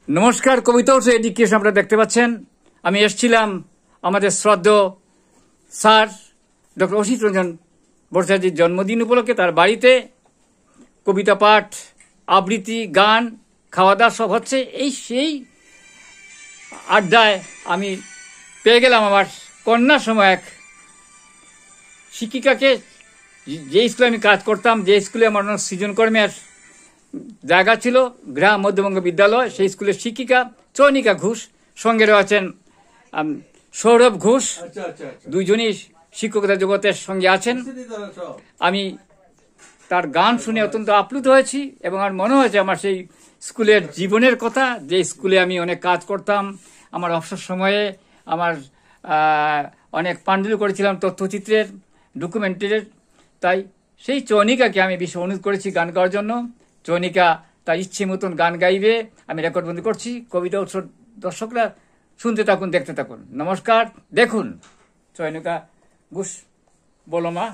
নমস্কার, কবিতা উৎসব এডুকেশন আপনারা দেখতে পাচ্ছেন। আমি এসেছিলাম আমাদের শ্রদ্ধেয় স্যার ডক্টর অসিত রঞ্জন ভট্টাচার্যের জন্মদিন উপলক্ষে তার বাড়িতে কবিতা পাঠ, আবৃত্তি, গান, খাওয়া দাওয়া সব হচ্ছে। সেই আড্ডায় আমি পেয়ে গেলাম আমার কন্যার সময় এক শিক্ষিকাকে। যে স্কুলে আমি কাজ করতাম, যে স্কুলে আমার অনেক সৃজনকর্মের জায়গা ছিল, গ্রাম মধ্যবঙ্গ বিদ্যালয়, সেই স্কুলের শিক্ষিকা চয়নিকা ঘোষ, সঙ্গে রয়েছেন সৌরভ ঘোষ। দুইজনই শিক্ষকতা জগতের সঙ্গে আছেন। আমি তার গান শুনে অত্যন্ত আপ্লুত হয়েছি এবং আমার মনে হয়েছে আমার সেই স্কুলের জীবনের কথা, যে স্কুলে আমি অনেক কাজ করতাম। আমার অবসর সময়ে আমার অনেক পাণ্ডুলিপি করেছিলাম তথ্যচিত্রের, ডকুমেন্টারির। তাই সেই চয়নিকাকে আমি বেশি অনুরোধ করেছি গান গাওয়ার জন্য। চয়নিকা তার ইচ্ছে মতন গান গাইবে, আমি রেকর্ডবন্দি করছি। কবিতা উৎসব দর্শকরা শুনতে থাকুন, দেখতে থাকুন। নমস্কার, দেখুন চয়নিকা ঘোষ। বলো মা।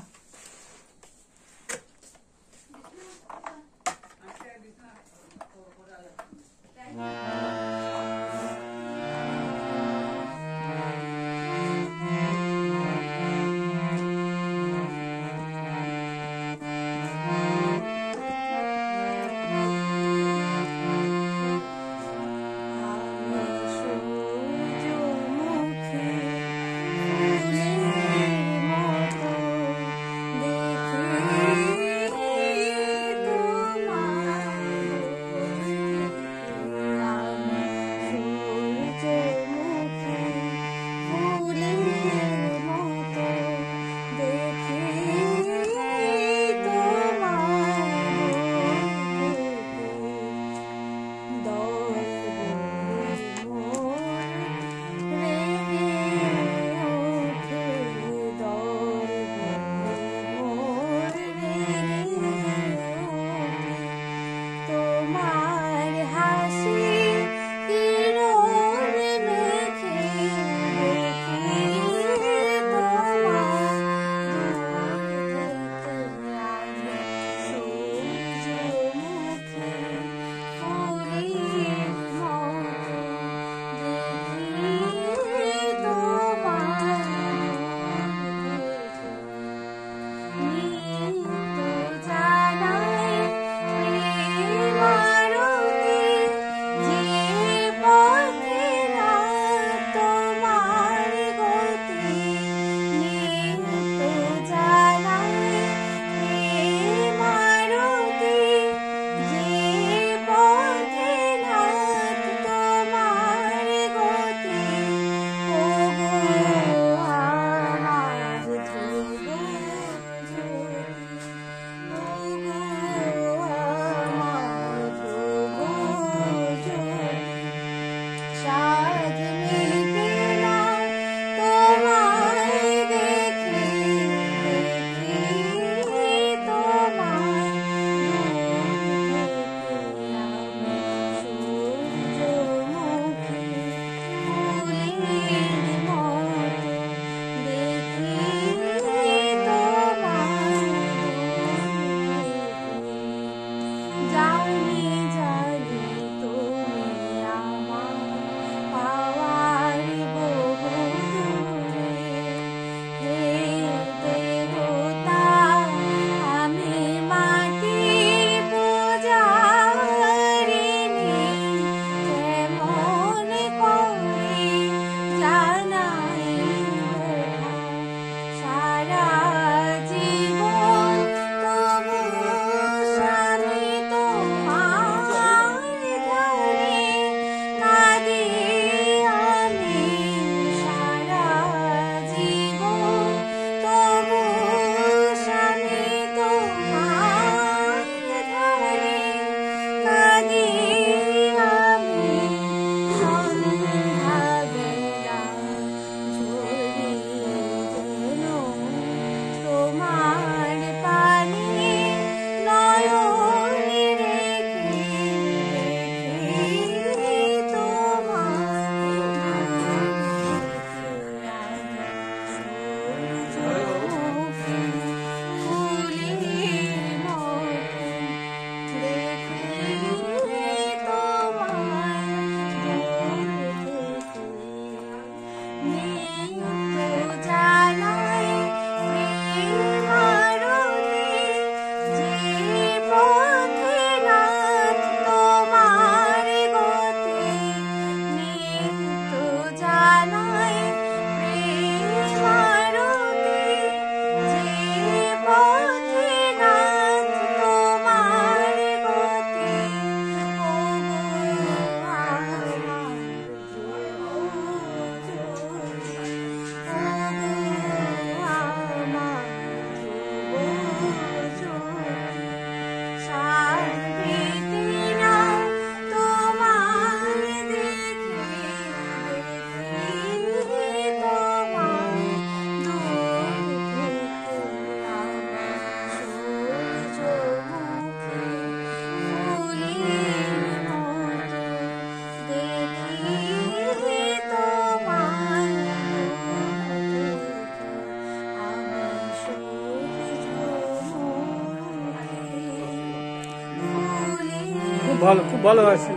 খুব ভালো হয়েছে,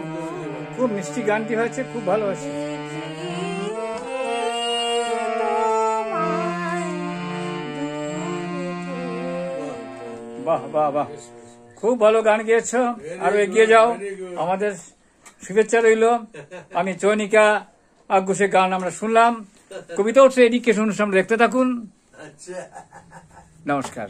খুব মিষ্টি গানটি হয়েছে, খুব ভালো হয়েছে। বাহ বাহ বাহ, খুব ভালো গান গেয়েছো, আরো এগিয়ে যাও, আমাদের শুভেচ্ছা রইল। আমি চয়নিকা ঘোষের গান আমরা শুনলাম। কবিতা উৎসব এডুকেশন অনুষ্ঠান দেখতে থাকুন। নমস্কার।